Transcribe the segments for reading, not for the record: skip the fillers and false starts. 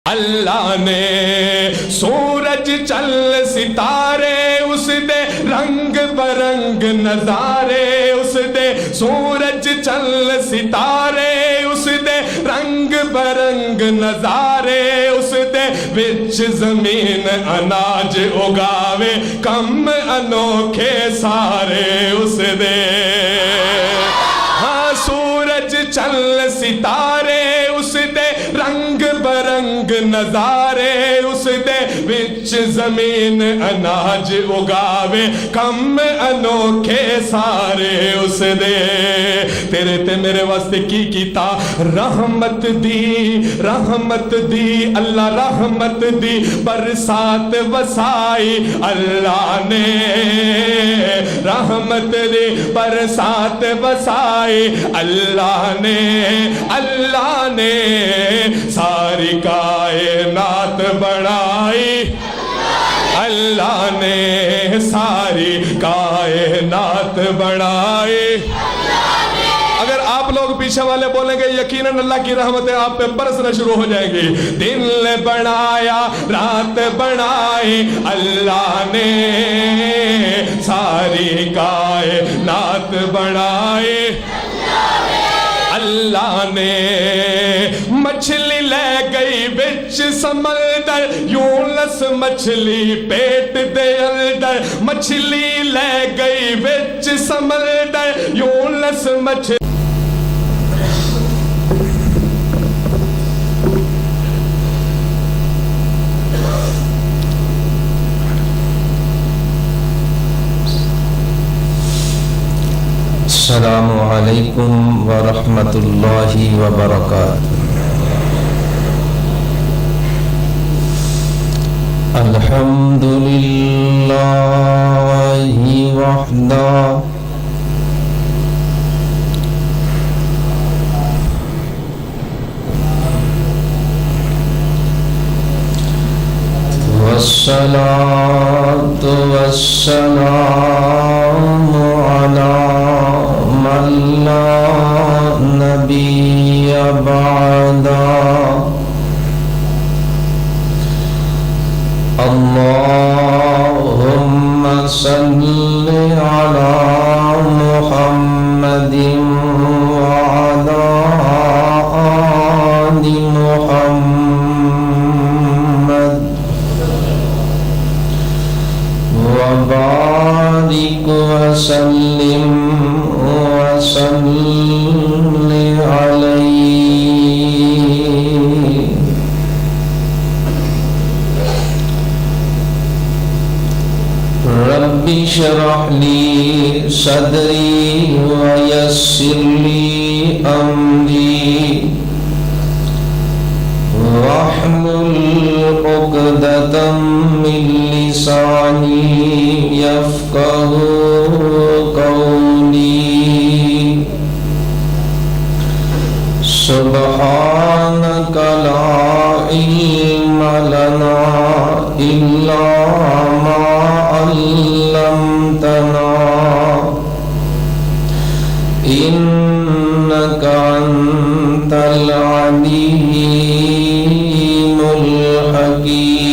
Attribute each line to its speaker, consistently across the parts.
Speaker 1: اللہ نے سورج چل ستارے اس دے رنگ برنگ نظارے اس دے سورج چل ستارے اس دے رنگ برنگ نظارے اس دے وچ زمین اناج اگاوے کم انوکھے سارے اس دے ہاں سورج چل ستارے اس دے رنگ برنگ نظارے اس دے وچ زمین اناج اگاوے کم انوکھے سارے اس دے تیرے تے میرے واسطے کی کیتا رحمت دی اللہ رحمت دی برسات وسائی اللہ نے رحمت دی برسات وسائی اللہ نے ساری کائنات بڑھائی اللہ نے ساری کائنات بڑھائی اگر آپ لوگ پیچھے والے بولیں گے یقیناً اللہ کی رحمتیں آپ پہ برسنا شروع ہو جائیں گی دن بڑھایا رات بڑھائی اللہ نے ساری کائنات بڑھائی اللہ نے مچھلی لے گئی بچ سمندر یونس مچھلی پیٹ دے اندر مچھلی لے گئی بچ سمندر یونس مچھلی
Speaker 2: السلام علیکم ورحمۃ اللہ وبرکاتہ الحمد للہ وحدہ والصلاة والسلام علی من لا نبی بعدہ اللہم صل علی محمد وعلی آل محمد وبارک وسلم وصل علیہ رب اشرح لی صدری ویسر لی امری واحلل عقدۃ من لسانی یفقهوا قولی سبحانک لا علم لنا الا ما علمتنا انک انت العلیم الحکیم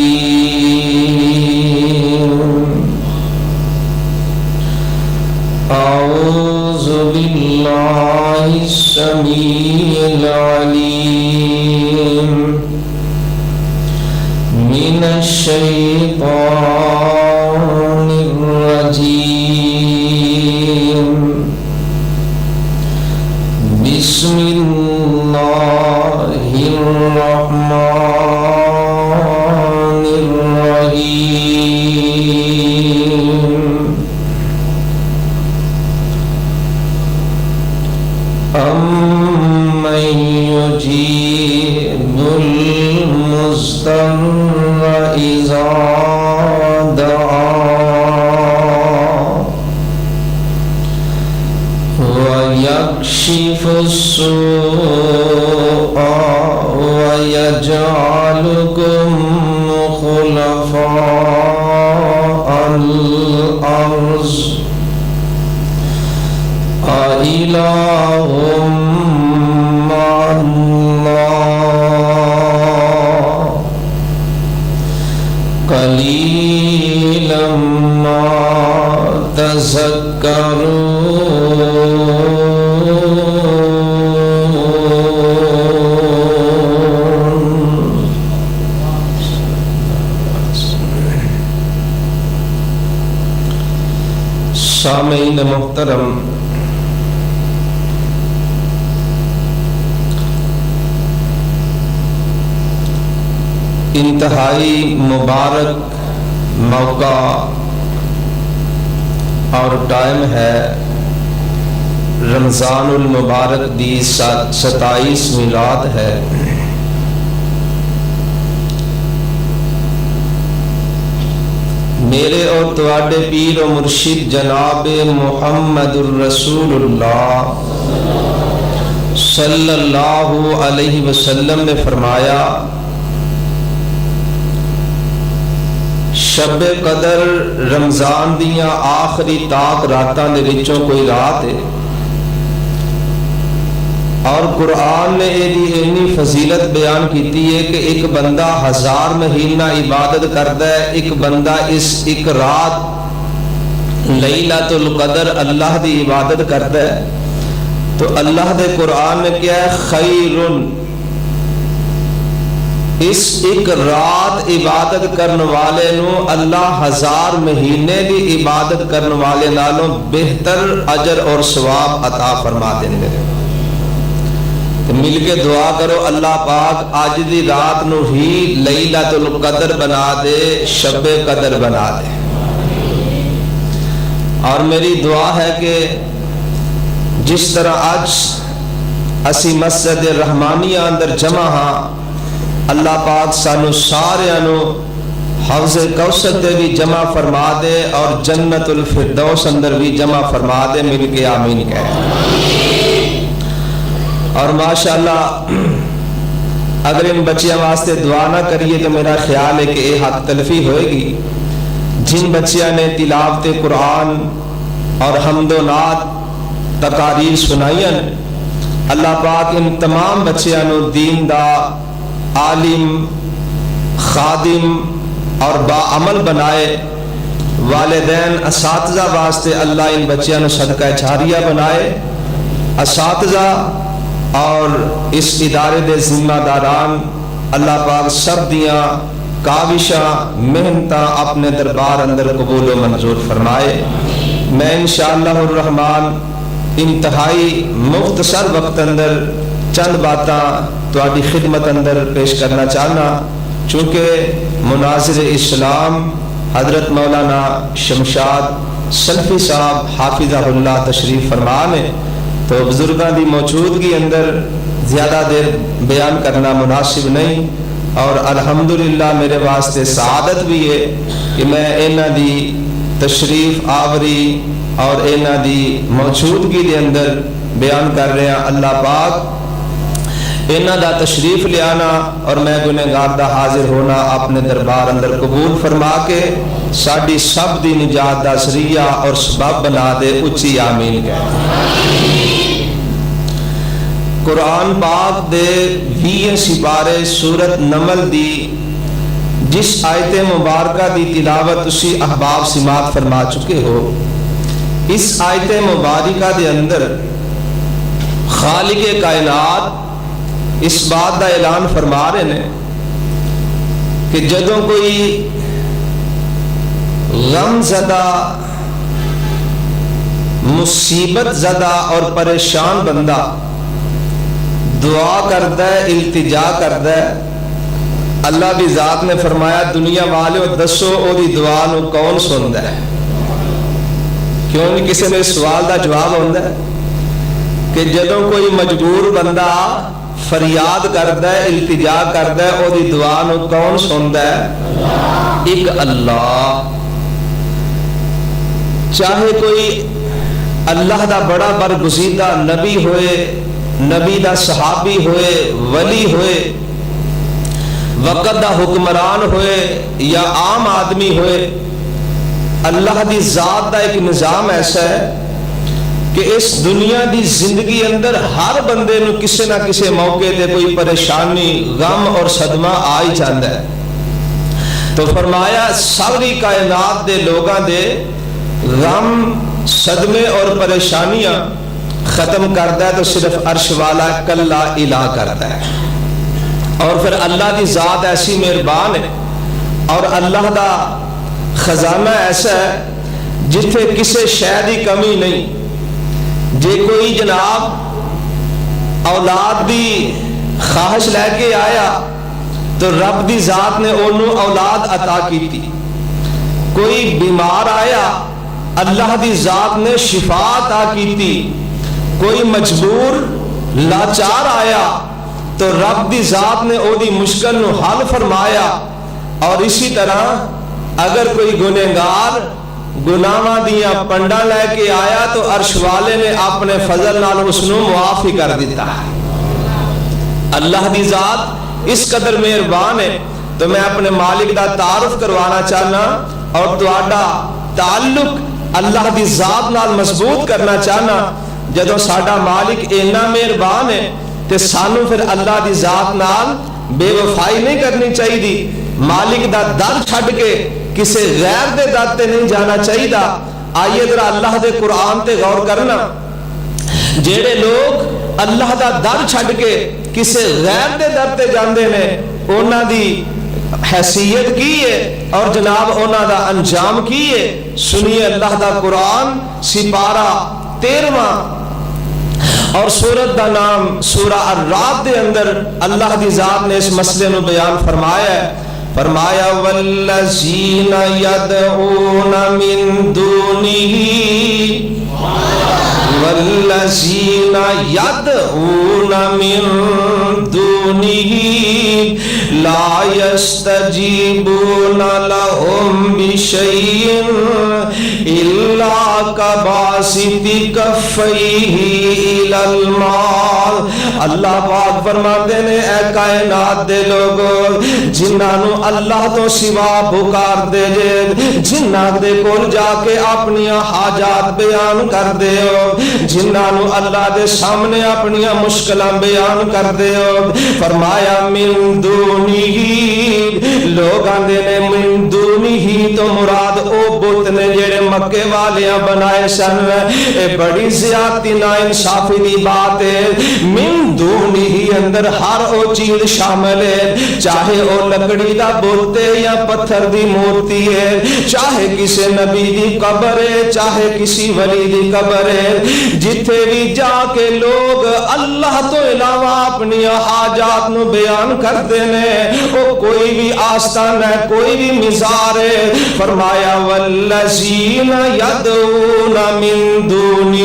Speaker 2: اعوذ باللہ السمیع العلیم من الشیطان الرجیم بسم اللہ الرحمن الرحیم امن یجیب المضطر اذا دعا ویکشف السوء ویجعلکم خلفاء الارض أإله مع الله قليلا ما تذكرون. سامعین محترم، انتہائی مبارک موقع اور ٹائم ہے رمضان المبارک دی 27ویں رات ہے۔ میرے اور تواڈے پیر و مرشد جناب محمد الرسول اللہ صلی اللہ علیہ وسلم نے فرمایا، شب قدر رمضان دیاں آخری تاک راتاں دے وچوں کوئی رات ہے، اور قرآن نے اینی فضیلت بیان کیتی ہے کہ ایک بندہ 1000 مہینہ عبادت کرتا ہے، ایک بندہ اس ایک رات لیلۃ القدر اللہ دی عبادت کرتا ہے تو اللہ دے قرآن نے کیا ہے، خیرن، اس ایک رات عبادت کرنے والے نو اللہ 1000 مہینے دی عبادت کرنے والے نالوں بہتر اجر اور ثواب عطا فرما دیں گے۔ تو مل کے دعا کرو اللہ پاک آج دی رات نو ہی لیلۃ القدر بنا دے، شب قدر بنا دے۔ اور میری دعا ہے کہ جس طرح آج اسی مسجد رحمانیہ اندر جمع ہاں، اللہ پاک سانو سارے نو حوض کوثر تے بھی جمع فرما دے اور جنت الفردوس اندر بھی جمع فرما دے، مل کے آمین کہے۔ اور ماشاءاللہ اگر ان بچیاں واسطے دعا نہ کریے تو میرا خیال ہے کہ یہ حق تلفی ہوئے گی۔ جن بچیاں نے تلاوت قرآن اور حمد و نعت تقاریر سنائیں، اللہ پاک ان تمام بچیاں نو دین دا عالم، خادم اور باعمل بنائے۔ والدین اساتذہ واسطے اللہ ان بچیاں نو صدقہ جاریہ بنائے۔ اساتذہ اور اس ادارے دے ذمہ داران اللہ پاک سب دیاں کاوشاں محنتاں اپنے دربار اندر قبول و منظور فرمائے۔ میں انشاءاللہ الرحمن انتہائی مختصر وقت اندر چند باتاں تواڈی خدمت اندر پیش کرنا چاہنا، چونکہ مناظر اسلام حضرت مولانا شمشاد سلفی صاحب حافظہ اللہ تشریف فرمان ہے، تو بزرگاں دی موجودگی اندر زیادہ دیر بیان کرنا مناسب نہیں، اور الحمدللہ میرے واسطے سعادت بھی ہے کہ میں اینا دی تشریف آوری اور اینا دی موجودگی دے اندر بیان کر رہے ہیں۔ اللہ پاک اینا دا تشریف لے آنا اور میں گنہگار دا حاضر ہونا اپنے دربار اندر قبول فرما کے ساڈی سب دی نجات دا ذریعہ اور سبب بنا دے، اچھی آمین کہہ۔ قرآن پاک دے 20 سپارے سورت نمل دی جس آیت مبارکہ دی تلاوت اسی احباب سماعت فرما چکے ہو، اس آیت مبارکہ دے اندر خالق کائنات اس بات دا اعلان فرما رہے ہیں کہ جدوں کوئی غم زدہ، مصیبت زدہ اور پریشان بندہ دعا کرتا ہے، التجا کرتا ہے، اللہ بھی ذات نے فرمایا دنیا والے دسو او دی دعا نو کون سندا ہے؟ کیوں نہیں کسی نے سوال دا جواب ہوندا ہے کہ جدوں کوئی مجبور بندہ فریاد کرتا ہے، التجا کرتا ہے، او دی دعا نو کون سندا ہے؟ ایک اللہ۔ چاہے کوئی اللہ دا بڑا برگزیدہ نبی ہوئے، نبی دا صحابی ہوئے، ولی ہوئے، وقت دا حکمران ہوئے یا عام آدمی ہوئے، اللہ دی ذات دا ایک نظام ایسا ہے کہ اس دنیا دی زندگی اندر ہر بندے نو کسی نہ کسی موقع تے کوئی پریشانی، غم اور صدمہ آ ہی جاندا ہے۔ تو فرمایا ساری کائنات دے لوگاں دے غم صدمے اور پریشانیاں ختم کرتا ہے تو صرف عرش والا کلا الہ کرتا ہے. اور پھر اللہ دی ذات ایسی مہربان ہے اور اللہ دا خزانہ ایسا ہے جتھے کسے شے دی کمی نہیں. جے کوئی جناب اولاد دی خواہش لے کے آیا تو رب دی ذات نے انہوں اولاد عطا کی تھی. کوئی بیمار آیا اللہ دی ذات نے شفا عطا کی تھی. کوئی مجبور لاچار آیا تو رب دی ذات نے او دی مشکل نو حل فرمایا. اور اسی طرح اگر کوئی گنہگار گناہاں دیاں پنڈا لے کے آیا تو عرش والے نے اپنے فضل نال اس نو معاف ہی کر دیتا ہے. اللہ دی ذات اس قدر مہربان ہے. تو میں اپنے مالک دا تعارف کروانا چاہنا اور تہاڈا تعلق اللہ دی ذات نال مضبوط کرنا چاہنا. جدوں ساڈا مالک اینا مہربان ہے تے سانو پھر اللہ دی ذات نال بے وفائی نہیں کرنی چاہیے. مالک دا در چھڈ کے کسے غیر دے در تے نہیں جانا چاہیے. آئیے ذرا اللہ دے قرآن تے غور کرنا. جیڑے لوگ اللہ دا در چھڈ کے کسے غیر دے در تے جاندے نے انہاں دی حیثیت کی ہے اور جناب انہاں دا انجام کی ہے. سنیے اللہ دا قرآن سپارہ 13 اور سورت دا نام سورہ الرعد دے اندر اللہ دی ذات نے اس مسئلے نو بیان فرمایا ہے. فرمایا والذین یدعون من دونہ والذین یدعون من دونہ لا یستجیبون لهم بشیء الا کباسط کفیہ الی الماء. اللہ پاک فرماتے نے اے کائنات دے لوگو جنہاں نو اللہ تو سوا پکار دے جے جنہاں دے کول جا کے اپنی حاجات بیان کر دے ہو جنہاں نو اللہ دے سامنے اپنی مشکلاں بیان کر دے ہو. فرمایا من دونہی لوگاں دے نے من دونہی تو مراد او بت نے جڑے مکے والیاں بنائے سن. اے بڑی زیادتی نا انصافی دی بات ہے. من دونہی اندر ہر او چیز شامل ہے چاہے او لکڑی دا بت ہے یا پتھر دی مورتی ہے چاہے کسی نبی دی قبر ہے چاہے کسی ولی دی قبر ہے. جتھے بھی جا کے لوگ اللہ تو علاوہ اپنی حاجات نو بیان کرتے ہیں وہ کوئی بھی آستان ہے کوئی بھی مزار ہے. فرمایا والذین یدعون من دونہ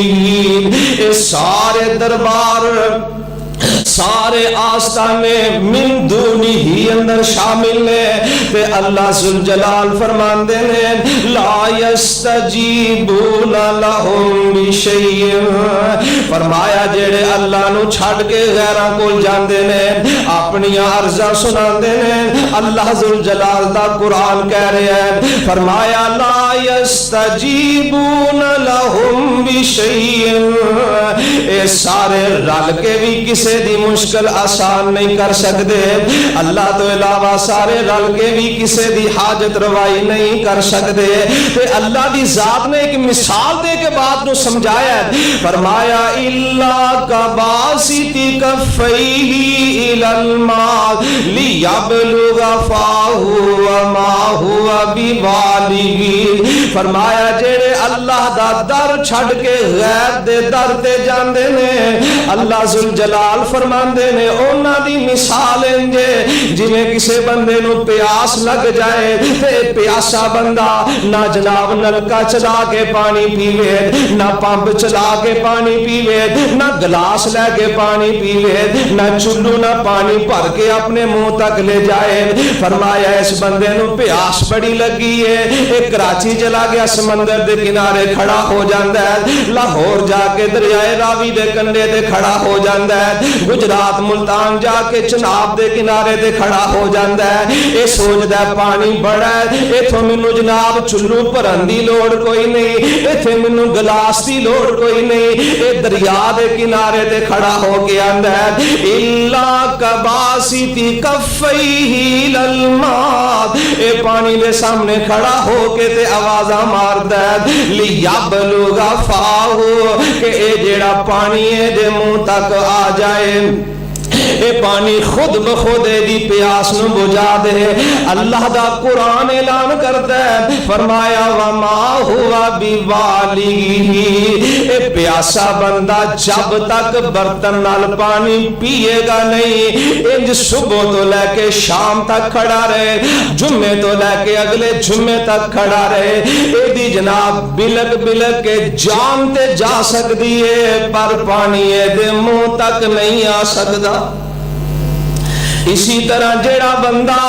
Speaker 2: اے سارے دربار سارے آستانے من دونی ہی اندر شامل ہیں تے اللہ ذوالجلال فرماندے نے لا یستجیبون لہم بشیء. فرمایا جڑے اللہ نو چھڈ کے غیراں کول جاندے نے اپنی عرضاں سناندے نے اللہ ذوالجلال دا قرآن کہہ رہا ہے. فرمایا لا یستجیبون لہم بشیء اے سارے رل کے بھی کسے دی مشکل آسان نہیں کر سکتے. اللہ تو علاوہ سارے رل کے بھی کسے دی حاجت روائی نہیں کر سکتے. تے اللہ دی ذات نے ایک مثال دے کے بات نو سمجھایا ہے. فرمایا الا کباسط کفیہ الی الماء لیبلغ فاہ وما هو ببالغ. فرمایا جڑے اللہ دا در چھڈ کے غیر دے در تے جاندے نے اللہ ذوالجلال فرماندے نے انہاں دی مثال انجے جویں کسے بندے نو پیاس لگ جائے تے پیاسا بندہ نہ جناب نلکا چلا کے پانی پیوے نہ پمپ چلا کے پانی پیوے نہ گلاس لے کے پانی پیوے نہ چلو نہ پانی بھر کے اپنے منہ تک لے جائے. فرمایا اس بندے نو پیاس بڑی لگی ہے ایک کراچی چلا گیا سمندر دے کنارے کھڑا ہو جاندا ہے لاہور جا کے دریائے راوی دے کنڈے تے کھڑا ہو جاندا ہے گجرات ملتان جا کے چناب دے کنارے تے کھڑا ہو جاندا ہے. اے سوچدا ہے پانی بڑا ہے ایتھوں مینوں جناب چلو بھرن دی لوڑ کوئی نہیں ایتھے مینوں گلاس دی لوڑ کوئی نہیں. اے دریا دے کنارے تے کھڑا ہو کے آندا ہے الا کباسط کفیہ الی الماء اے پانی دے سامنے کھڑا ہو کے تے آوازاں ماردا ہے لیبلغ فاہو کہ اے جیڑا پانی ہے دے منہ تک آ جائے، اے پانی خود بخود دی پیاس نو بجھا دے۔ اللہ دا قرآن اعلان کرتا ہے، فرمایا وما ہوا بِوَالِغِهِ، اے پیاسا بندہ جب تک برتن نال پانی پیے گا نہیں، انج صبح تو لے کے شام تک کھڑا رہے، جمعے تو لے کے اگلے جمعے تک کھڑا رہے، اے دی جناب بلک بلک کے جان تے جا سکتی ہے پر پانی اے دے منہ تک نہیں آ سکتا۔ اسی طرح جیڑا بندہ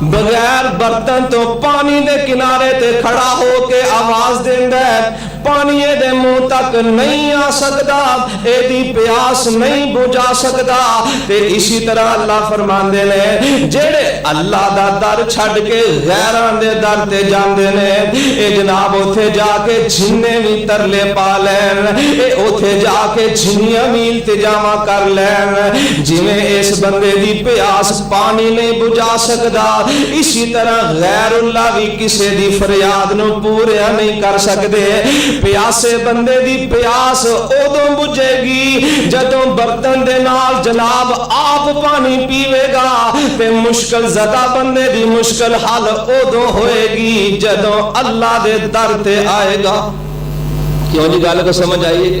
Speaker 2: بغیر برتن تو پانی دے کنارے تے کھڑا ہو کے آواز دیندا ہے، پانی دے منہ تک نہیں آ سکتا، اے دی پیاس نہیں بجھا سکتا۔ تے اسی طرح اللہ فرماندے نے جیڑے اللہ دا در چھڈ کے غیراں دے در تے جاندے نے، اے جناب اوتھے جا کے جننے بھی ترلے پا لین، اے اوتھے جا کے جنیاں بھی التجاواں کر لین، جویں اس بندے دی پیاس پانی نہیں بجھا سکدا، اسی طرح غیر اللہ بھی کسے دی فریاد نو پورا نہیں کر سکدے۔ پیاسے بندے دی پیاس ادوں بجھے گی جدوں برتن دے نال جناب آپ پانی پیوے گا، تے مشکل زدہ بندے دی مشکل حل ادوں ہوئے گی جدوں اللہ دے در تے آئے گا۔ کیوں جی گل کو سمجھ آئیے؟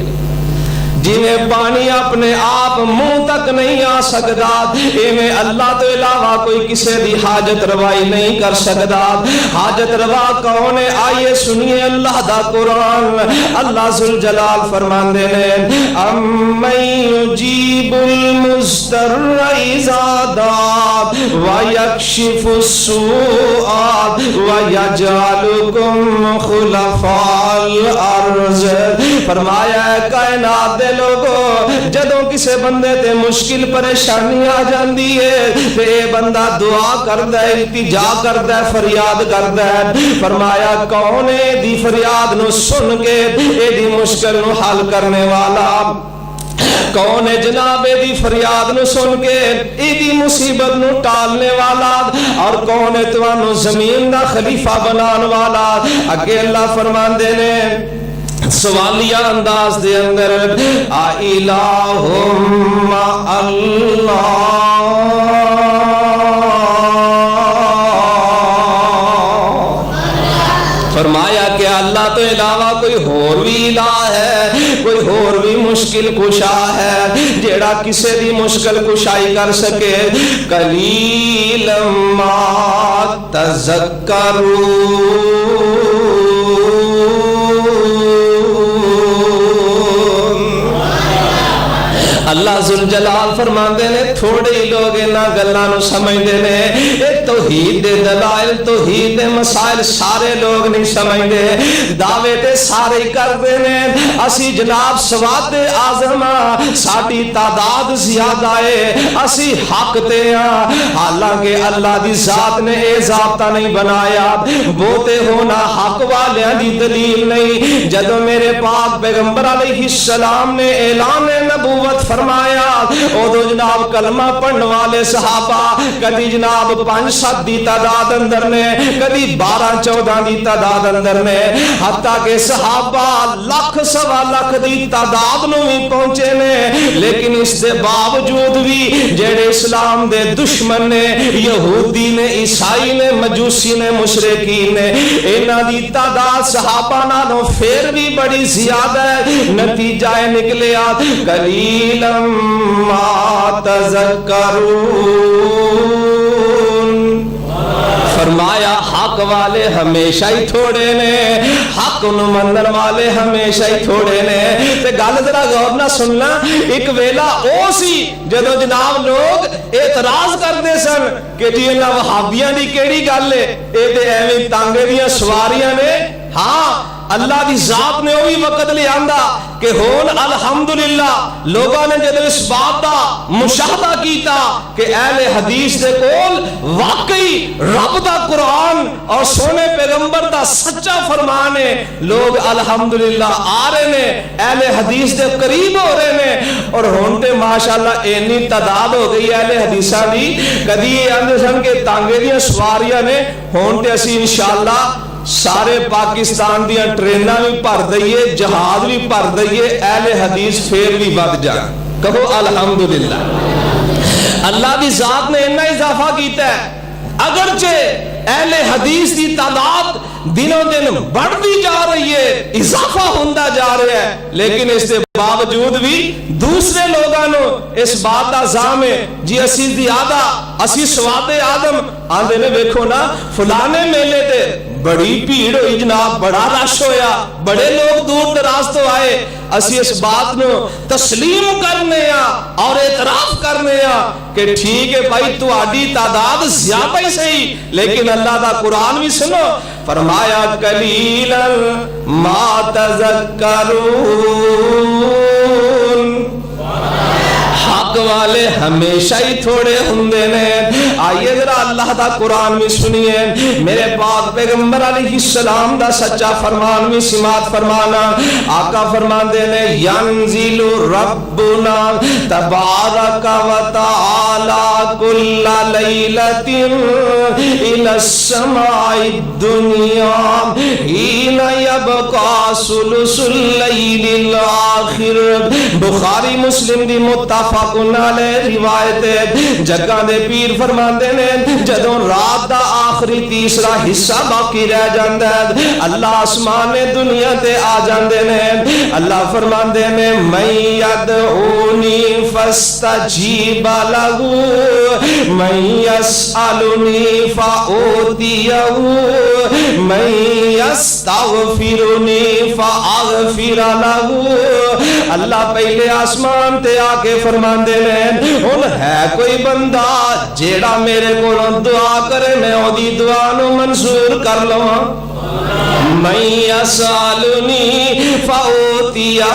Speaker 2: جنہیں پانی اپنے آپ منہ تک نہیں آ سکتا، ایویں اللہ تو علاوہ کوئی کسی دی حاجت روائی نہیں کر سکتا۔ حاجت روا کون ہے؟ آئیے سنیے اللہ دا قرآن۔ اللہ ذوالجلال فرماندے نے امن یجیب المضطر اذا دعا ویکشف السوء ویجعلکم خلفاء الارض۔ فرمایا ہے کائنات دے لوگو جدوں کسے بندے تے مشکل پریشانی آ جاندی ہے تے اے بندہ دعا کردا ہے، التجا کردا ہے، فریاد کردا ہے۔ فرمایا کون ہے دی فریاد نو سن کے اے دی مشکل نو حل کرنے والا؟ کون ہے جناب دی فریاد نو سن کے ایدی مصیبت نو ٹالنے والا؟ اور کون ہے توانو زمین دا خلیفہ بنان والا؟ اگے اللہ فرماندے نے سوالیہ انداز دے اندر الہم اللہ، فرمایا کہ اللہ تو علاوہ کوئی اور بھی الہ ہے، کوئی اور بھی مشکل کشا ہے جیڑا کسے دی مشکل کشائی کر سکے؟ قلیل ما تذکرون۔ اللہ ذوالجلال فرماندے نے تھوڑے ہی لوگ انہاں گلاں نو سمجھدے نے، اے توحید دے دلائل توحید دے مسائل سارے لوگ نہیں سمجھدے، دعوے تے سارے ہی کردے نے اسی جناب سواد اعظم ساڈی تعداد زیادہ ہے، اسی حق تے ہاں، حالانکہ اللہ دی ذات نے اے ضابطہ نہیں بنایا بوتے ہونا حق والیاں دی دلیل نہیں۔ جدوں میرے پاک پیغمبر علیہ السلام نے اعلان نبوت فرمایا ادو جناب کلمہ پڑھنے والے صحابہ کدی جناب 5-7 دی تعداد اندر نے، کدی 12-14 دی تعداد اندر نے، حتیٰ کہ صحابہ 1,00,000-1,25,000 دی تعداد نو بھی پہنچے نے، لیکن اس دے باوجود بھی جڑے اسلام دے دشمن نے، یہودی نے، عیسائی نے، مجوسی نے، مشرکین نے، انہاں دی تعداد صحابہ نالوں پھر بھی بڑی زیادہ ہے۔ نتیجہ نکلیا قلیلا ما تذکرون۔ فرمایا حق والے ہمیشہ ہی تھوڑے نے، حق نو منن والے ہمیشہ ہی تھوڑے نے۔ تے گل ذرا غور نہ سننا، ایک ویلا او سی جدو جناب لوگ اعتراض کرتے سن کہ جی انہاں وہابیاں دی کیڑی گل ہے، اے تے ایویں تانگے دیاں سواریاں نے۔ ہاں اللہ دی ذات نے وہی وقت لے آندا کہ ہون الحمدللہ لوگوں نے جب اس بات دا مشاہدہ کیتا کہ اہل حدیث دے کول واقعی رب دا قرآن اور سونے پیغمبر دا سچا فرمان ہے، لوگ الحمدللہ آ رہے نے، اہل حدیث دے قریب ہو رہے نے، اور ہون تے ماشاءاللہ اینی تعداد ہو گئی اہل حدیثاں دی، کدی یہ آندے سن کے تانگے دیاں سواریاں نے، ہون تے اسی انشاءاللہ سارے پاکستان دیاں ٹریناں بھی بھر دئیے، جہاز بھی بھر دئیے، اہل حدیث پھر بھی بد جان، کہو الحمدللہ۔ اللہ دی ذات نے اتنا اضافہ کیتا ہے، اگرچہ اہل حدیث دی تعداد دنوں دن بڑھتی جا رہی ہے، اضافہ ہوتا جا رہا ہے، لیکن اس کے باوجود بھی دوسرے لوگوں اس بات کا زام ہے جی اسی زیادہ اسی سواد آدم آندے نے ویکھو نا فلانے میلے تے بڑی بھیڑ ہوئی جناب، بڑا رش ہویا، بڑے لوگ دور دراز تو آئے، اسی اس بات نو تسلیم کرنے اور اعتراف کرنے کہ ٹھیک ہے بھائی تہاڈی تعداد زیادہ ہی صحیح، لیکن اللہ دا قرآن بھی سنو، فرمایا قلیلا ما تذکرون، حق والے ہمیشہ ہی تھوڑے ہوندے نے۔ آئیے ذرا اللہ دا قرآن بھی سنیے، میرے پاک پیغمبر علیہ السلام دا سچا فرمان بھی سماعت فرمانا۔ آقا فرماندے نے ینزل ربنا تبارک و تعالی کل لیلۃ الی السماء الدنیا حین یبقى ثلث اللیل الاخر۔ بخاری مسلم دی متفق علیہ روایت ہے، جگہ دے پیر فرماندے نے جدوں رات دا آخری تیسرا حصہ باقی رہ جاندا ہے، اللہ آسمان دنیا تے آ جاندے نے، اللہ فرماندے نے من یدعونی فاستجیب لہ من یسألنی فأوتیہ من یستغفرنی فأغفر لہ۔ اللہ پہلے آسمان تے آ کے فرماندے نے ہن ہے کوئی بندہ جیڑا میرے کولوں دعا کرے میں اودی دعا نو منظور کر لواں، من یسألنی فأوتیہ،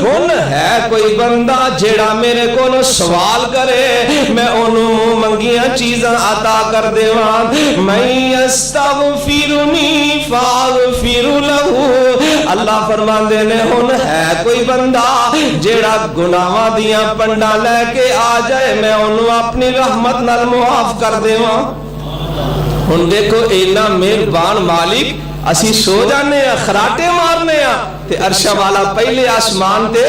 Speaker 2: ہن ہے کوئی بندہ جیڑا میرے کولوں سوال کرے میں اونوں منگیاں چیزاں عطا کر دیواں، من یستغفرنی فاغفر لہ۔ اللہ فرماندے نے ہن ہے کوئی بندہ جیڑا گناہاں دیاں پنڈاں لے کے آ جائے میں انہوں اپنی رحمت نال معاف کر دیواں۔ ہن دیکھو اینا مہربان مالک، اسی سو جانے ہیں خراٹے مارنے ہیں تے عرشہ والا پہلے آسمان تے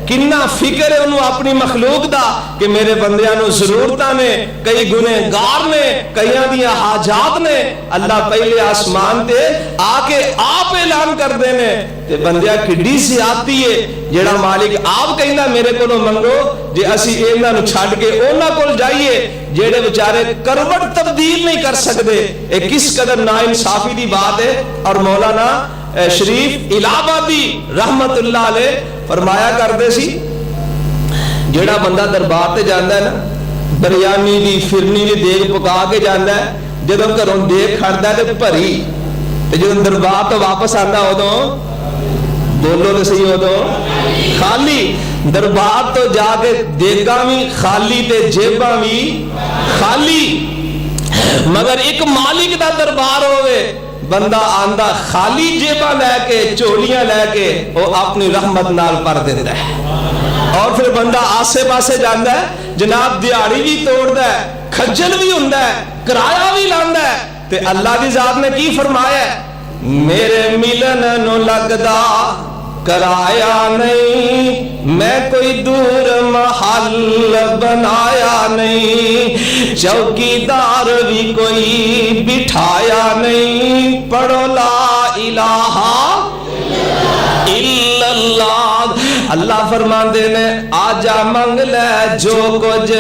Speaker 2: کنا فکر ہے انہوں اپنی مخلوق دا کہ میرے بندیاں نو ضرورتاں نے، کئی گنہگار نے، کئیاں دیاں حاجات نے، اللہ پہلے آسمان تے آ کے آپ اعلان کر دینے تے بندیاں کڈی سی آتی ہے جیڑا مالک آپ کہندا میرے کولوں منگو، جے اسی انہاں نو چھڈ کے انہاں کول جائیے جیڑے بیچارے کروٹ تبدیل نہیں کر سکتے، اے کس قدر ناانصافی دی بات ہے۔ اور مولانا شریف الہ آبادی رحمت اللہ علیہ فرمایا کرتے سی جیڑا بندہ دربار تے جاندا ہے نا بریانی دی فرنی دی دیگ پکا کے جاندا ہے، جدوں گھروں دیگ کھڑدا ہے تے بھری، تے جدوں دربار تو واپس آندا اودوں بولو تے صحیح اودوں خالی، دربار تو جا کے دیگاں بھی خالی تے جیباں بھی خالی، مگر ایک مالک دا دربار ہوئے بندہ آندہ خالی جیباں لے کے چولیاں لے کے وہ اپنی رحمت نال پر دیتا ہے، اور پھر بندہ آسے پاسے جاندا ہے جناب دیہاڑی بھی توڑدا ہے، کھجل بھی ہوندا ہے، کرایہ بھی لاندا ہے، تے اللہ دی ذات نے کی فرمایا ہے میرے ملن نو لگدا کرایا نہیں، میں کوئی دور محل بنایا نہیں، چوکیدار بھی کوئی بٹھایا نہیں، پڑھو لا الہ الا اللہ۔ اللہ فرماندے نے آجا منگ لے جو کچھ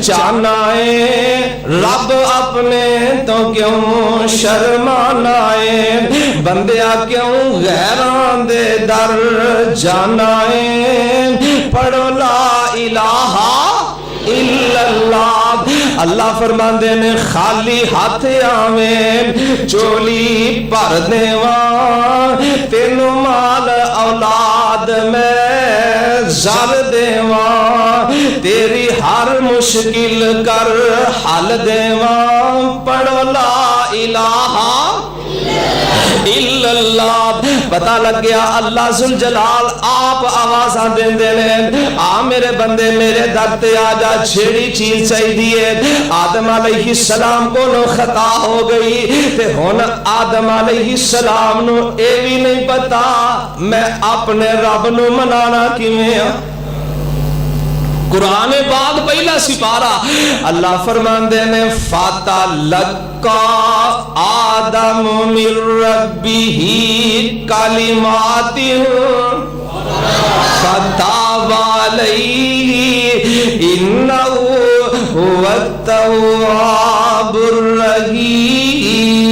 Speaker 2: چاہنا ہے، رب اپنے تو کیوں شرمانا ہے، بندیا کیوں غیران دے در جانا ہے، پڑھو لا الہ الا اللہ۔ اللہ فرماندے نے خالی ہاتھ آویں چولی بھر دیواں تینوں مال اولاد میں زر دیواں تیری ہر مشکل کر حل دیواں پڑھو لا الہ الا اللہ. پتہ لگ گیا اللہ ذوالجلال آپ آوازاں دیندے نے آ میرے بندے میرے در تے آ جا جیڑی چیز چاہیے. آدم علیہ السلام کو خطا ہو گئی تے ہن آدم علیہ السلام نو اے بھی نہیں پتا میں اپنے رب نو منانا کیویں ہاں. قرآن پاک پہلا سپارہ اللہ فرماندے نے فَتَلَقَّى آدم من ربہ کلمات فتاب علیہ انہ هو التواب الرحیم.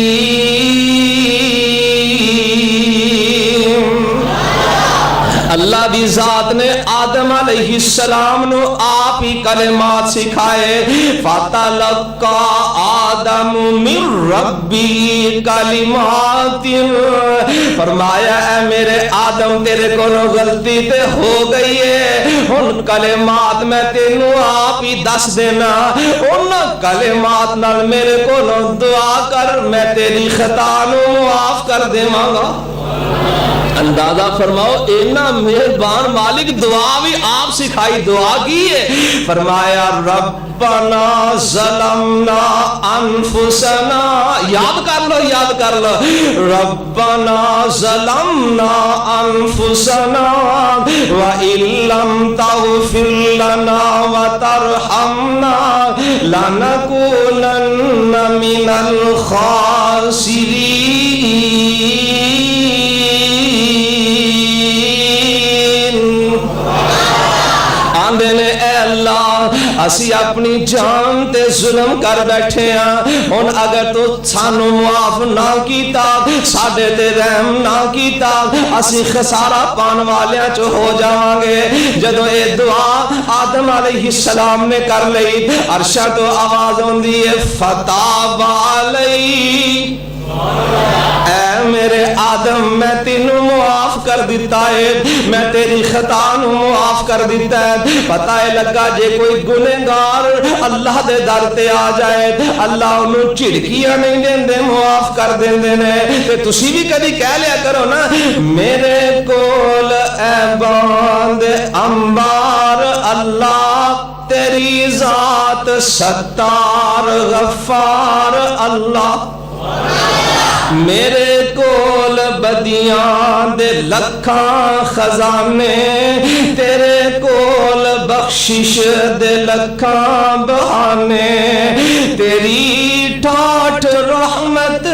Speaker 2: اللہ دی ذات نے آدم علیہ السلام نو آپ ہی کلمات سکھائے. فَتَلَقَّى آدم من ربی کلمات. فرمایا اے میرے آدم تیرے کو غلطی تے ہو گئی ہے ان کلمات میں تینوں آپ ہی دس دینا ان کلمات نال میرے کو دعا کر میں تیری خطا نو معاف کر دیواں گا. اندازہ فرماؤ اتنا مہربان مالک دعا بھی آپ سکھائی دعا کی ہے. فرمایا ربنا ظلمنا انفسنا. یاد کر لو ربنا ظلمنا انفسنا وَإِن لَّمْ تَغْفِرْ لَنَا وَتَرْحَمْنَا لَنَكُونَنَّ مِنَ الْخَاسِرِينَ. اے اللہ اسی اپنی جان تے ظلم کر بیٹھے ہیں ہن اگر تو سانو معاف نہ کیتا ساڈے تے رحم نہ کیتا اسی خسارہ پان والیاں چ ہو جاواں گے. جدوں اے دعا آدم علیہ السلام نے کر لئی عرش تو آواز ہوندی ہے فتاب علیہ. اے میرے آدم میں تینوں معاف کر دیتا ہے میں تیری خطا نو معاف کر دیتا ہے. پتہ ہے لگا جے کوئی گنہگار اللہ دے در تے آ جائے اللہ انہوں چڑکیاں نہیں دیندے معاف کر دیندے نے. تے تسی بھی کدی کہہ لیا کرو نا میرے کول اے باند انبار اللہ تیری ذات ستار غفار اللہ. میرے کول بدیاں دے لکھاں خزانے تیرے کول بخشش دے لکھاں بہانے تیری ٹھاٹھ رحمت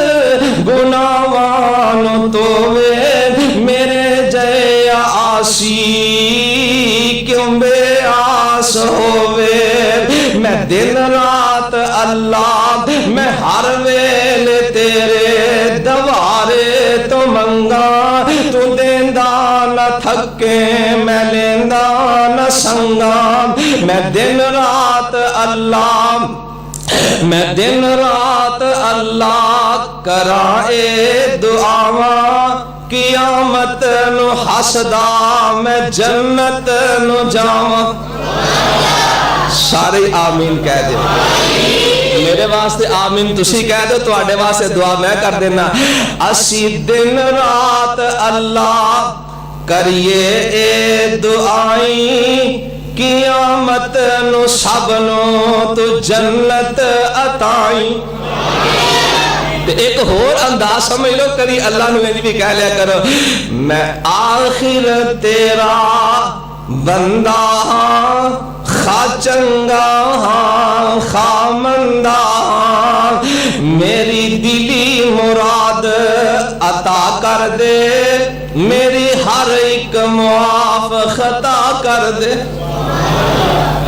Speaker 2: گناہاں تووے میرے جے آسی کیوں بے آس ہووے. میں دن رات اللہ میں ہر ویلے تیرے دوارے تو منگا تو دیندا نہ تھکے میں لیندا نہ سنگا. میں دن رات اللہ کراں اے دعاواں قیامت نو حسدا میں جنت نو جاواں. سارے آمین کہہ دے. میرے واسطے آمین تسی کہہ دو تواڈے واسطے دعا میں کر دینا. اسی دن رات اللہ کریے اے دعائیں قیامت نو سب نو تو جنت عطائیں. ایک اور انداز سمجھ لو کبھی اللہ نے بھی کہہ لیا کرو میں آخر تیرا بندہ ہاں خا چنگا ہاں خا مندہ ہاں میری دلی مراد عطا کر دے میری ہر ایک معاف خطا کر دے.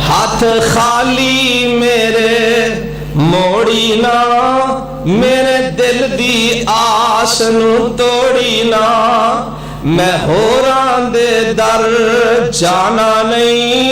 Speaker 2: ہاتھ خالی میرے موڑی نہ میرے دل دی آس نو توڑی نہ میں ہوراں دے در جانا نہیں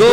Speaker 2: 2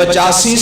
Speaker 2: 85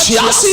Speaker 2: 86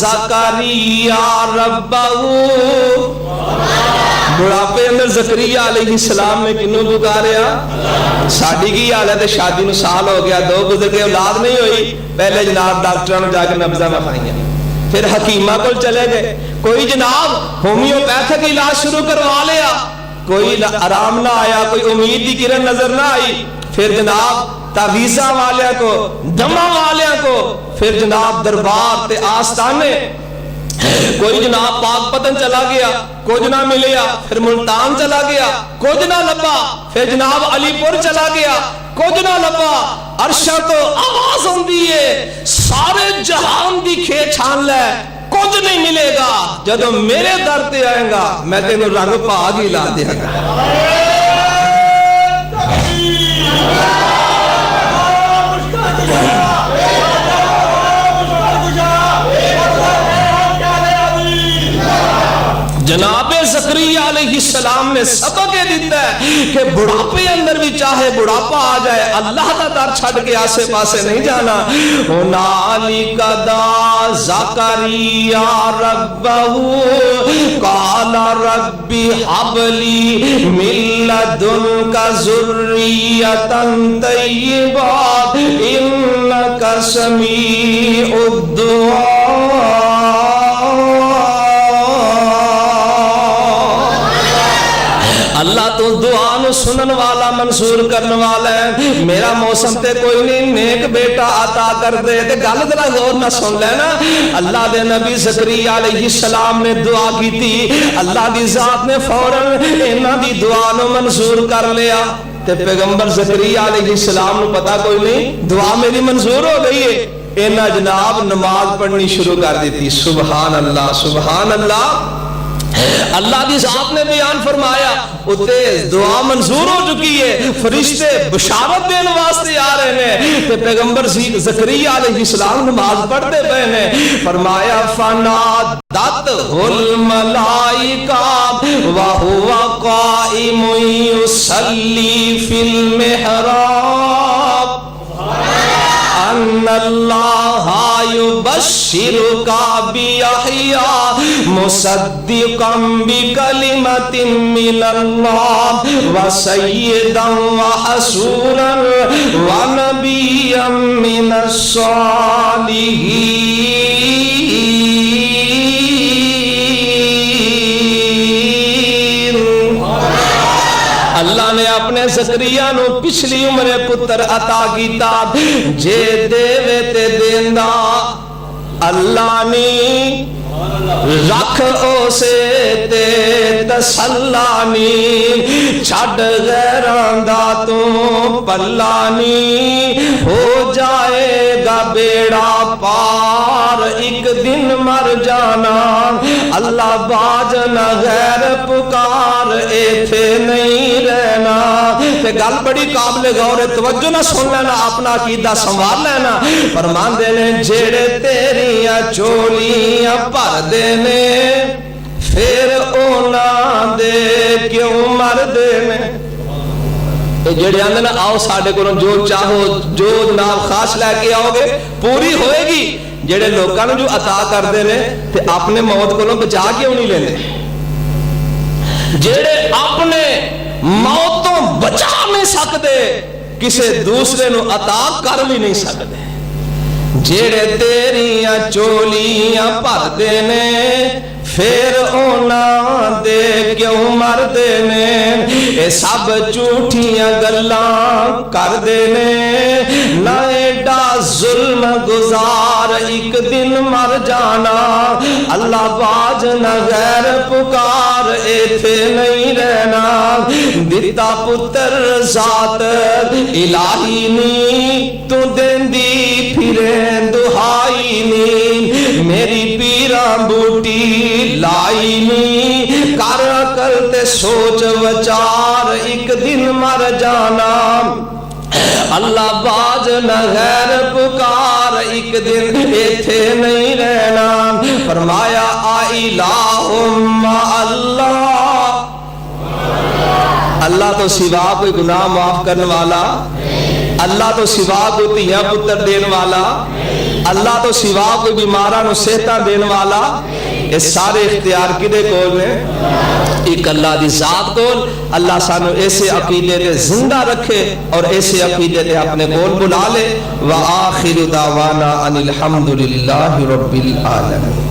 Speaker 2: زکریا ربہ، بڑھاپے اندر زکریا علیہ السلام نے کنوں پکاریا؟ ساڈی کی حالت ہے، شادی نو سال ہو گیا، 2 گزر کے اولاد نہیں ہوئی، پہلے جناب ڈاکٹروں نے جا کے نبضاں وکھائیاں، پھر حکیمہ کو چلے گئے، کوئی جناب ہومیوپیتھک علاج شروع کروا لیا، کوئی آرام نہ آیا، کوئی امید کی کرن نظر نہ آئی، پھر جناب تعویذاں والے کو، دمہ والے کو، پھر جناب دربار تے آستانے، کوئی جناب پاک پتن چلا گیا، کچھ نہ ملیا، پھر ملتان چلا گیا، کچھ نہ لبا، پھر جناب علی پور چلا گیا، کچھ نہ لبا، عرشہ تو آواز ہوندی ہے سارے جہان دی کھے چھان لے، کچھ نہیں ملے گا، جدو میرے در تے آئیں گا میں تینوں رنگ پاگ ہی لا دیا گا۔ جناب زکریا علیہ السلام نے سبق یہ دیتا ہے کہ بڑھاپے اندر بھی چاہے بڑھاپا آ جائے اللہ کا در چھڑ کے آسے پاسے نہیں جانا۔ ہنالک دعا زکریا ربہ قال رب ہب لی من لدنک ذریۃ طیبہ انک سمیع الدعاء۔ اللہ تو دعا نو سنن والا منصور کرن والا ہے، میرا موسم تے کوئی نہیں، نیک بیٹا عطا کر دے۔ تے گل ذرا غور نہ سن لینا، اللہ دے نبی زکریا علیہ السلام نے دعا کی تھی، اللہ دی ذات نے فوراً انہاں دی دعا نو منظور کر لیا۔ تے پیغمبر زکریا علیہ السلام نو پتا کوئی نہیں، دعا میری منظور ہو گئی ہے، انہاں جناب نماز پڑھنی شروع کر دیتی۔ سبحان اللہ سبحان اللہ۔ اللہ دی ذات نے بیان فرمایا اتے دعا منظور ہو چکی ہے، فرشتے بشارت دین واسطے آ رہے ہیں، کہ پیغمبر زکریا علیہ السلام نماز پڑھتے پئے ہیں، فرمایا فنادت الملائکہ وہو قائم یصلی فی المحراب ان اللہ یبشرک بیحییٰ مصدقا بکلمۃ من اللہ وسیدا وحسورا ونبیا من الصالحین۔ اللہ نے اپنے زکریا نو پچھلی عمر پتر عطا کیتا، جے دے تے دیندا اللہ نی رکھ او سے تے تسلانی، چھڑ غیران دا تو پلانی، ہو جائے گا بیڑا پار ایک دن مر جانا، اللہ باج نہ غیر پکار ایتھے نہیں رہنا۔ تے گل بڑی قابل غور ہے، توجہ نہ سن لینا، اپنا عقیدہ سنبھال لینا۔ فرمان دے نے جیڑے تیریاں چولیاں پر دینے پھر اونا دے کیوں مر دینے۔ جڑے آندے نا آؤ ساڈے کولوں جو چاہو جو جناب خاص لے کے آؤ گے پوری ہوئے گی، جڑے لوکاں نوں جو عطا کردے نے تے اپنے موت کولوں بچا کیوں نہیں لیندے؟ جڑے اپنے موتوں بچا نہیں سکتے کسے دوسرے نو عطا کر بھی نہیں سکتے۔ جڑے تیریاں چولیاں پر دینے پھر اونا دے کیوں مر دینے، اے سب جھوٹیاں گلاں کر دینے، نہ ایڈا ظلم گزار ایک دن مر جانا، اللہ باج نہ غیر پکار ایتھے نہیں رہنا۔ دیتا پتر ذات الہی نی تو دیندی پھریں دہائی نی، میری پیراں بوٹی لائی نی، کر کرتے سوچ وچار ایک دن مر جانا، اللہ باج نہ غیر پکار ایک دن ایتھے نہیں رہنا۔ فرمایا الہم اللہ، اللہ تو سوا کوئی گناہ معاف کرنے والا، اللہ تو سوا کوئی دھیاں پتر دین والا، اللہ تو سوا کوئی بیماراں نو صحتاں دین والا، یہ سارے اختیار کدے کول نے؟ ایک اللہ دی ذات کول۔ اللہ سانو ایسے عقیدے تے زندہ رکھے اور ایسے عقیدے تے اپنے کول بلا لے۔ وآخر دعوانا ان الحمد للہ رب العالمین۔